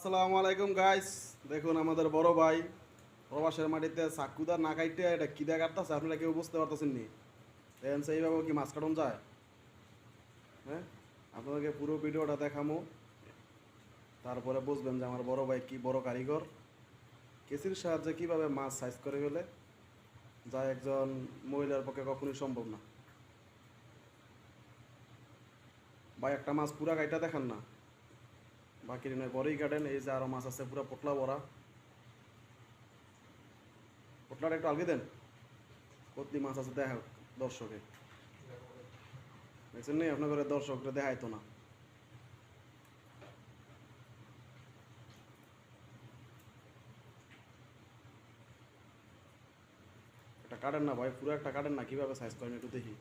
আসসালামু আলাইকুম গাইস। দেখুন আমাদের বড় ভাই প্রবাসের মাটিতে চাকুদার না কাইটে এটা কি দেখা কাটতেছে আপনারা কেউ বুঝতে পারতেছেন নি। দেখেন সেইভাবে কি মাছ কাটন যায়। হ্যাঁ, আপনাদেরকে পুরো ভিডিওটা দেখামো, তারপরে বুঝবেন যে আমার বড় ভাই কি বড় কারিগর। কেসির সাহায্যে কিভাবে মাছ সাইজ করে ফেলে, যা একজন মহিলার পক্ষে কখনোই সম্ভব না। ভাই একটা মাছ পুরা কাইটা দেখান না, বাকি নয় বড়ই কাটেন। এই যে আরো মাছ আছে পুরা পোটলা ভরা, পোটলাটা একটু আলগে দেন। কতটি মাছ আছে দেখা দর্শকে দেখছেন নি, আপনার ঘরে দর্শকরা দেখাইতো না। একটা কাটেন না ভাই, পুরো একটা কাটেন না, কিভাবে সাইজ করেন একটু দেখি।